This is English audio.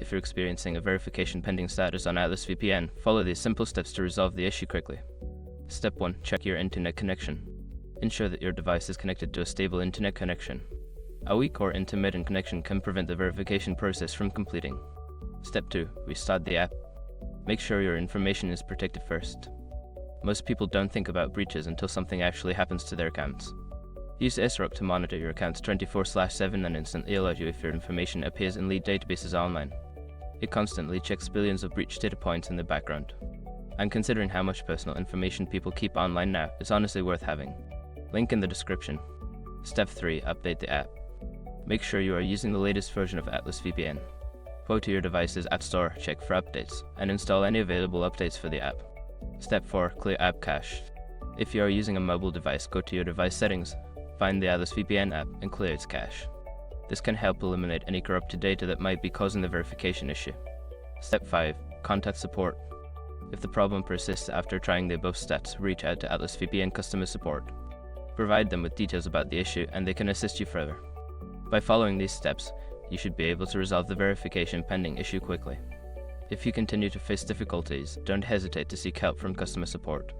if you're experiencing a verification pending status on Atlas VPN, follow these simple steps to resolve the issue quickly. Step 1. Check your internet connection. Ensure that your device is connected to a stable internet connection. A weak or intermittent connection can prevent the verification process from completing. Step 2. Restart the app. Make sure your information is protected first. Most people don't think about breaches until something actually happens to their accounts. Use SROC to monitor your accounts 24/7 and instantly alert you if your information appears in lead databases online. It constantly checks billions of breach data points in the background. And considering how much personal information people keep online now, it's honestly worth having. Link in the description. Step 3. Update the app. Make sure you are using the latest version of Atlas VPN. Go to your device's App Store, check for updates, and install any available updates for the app. Step 4. Clear app cache. If you are using a mobile device, go to your device settings, find the Atlas VPN app, and clear its cache. This can help eliminate any corrupted data that might be causing the verification issue. Step 5. Contact support. If the problem persists after trying the above steps, reach out to Atlas VPN customer support. Provide them with details about the issue and they can assist you further. By following these steps, you should be able to resolve the verification pending issue quickly. If you continue to face difficulties, don't hesitate to seek help from customer support.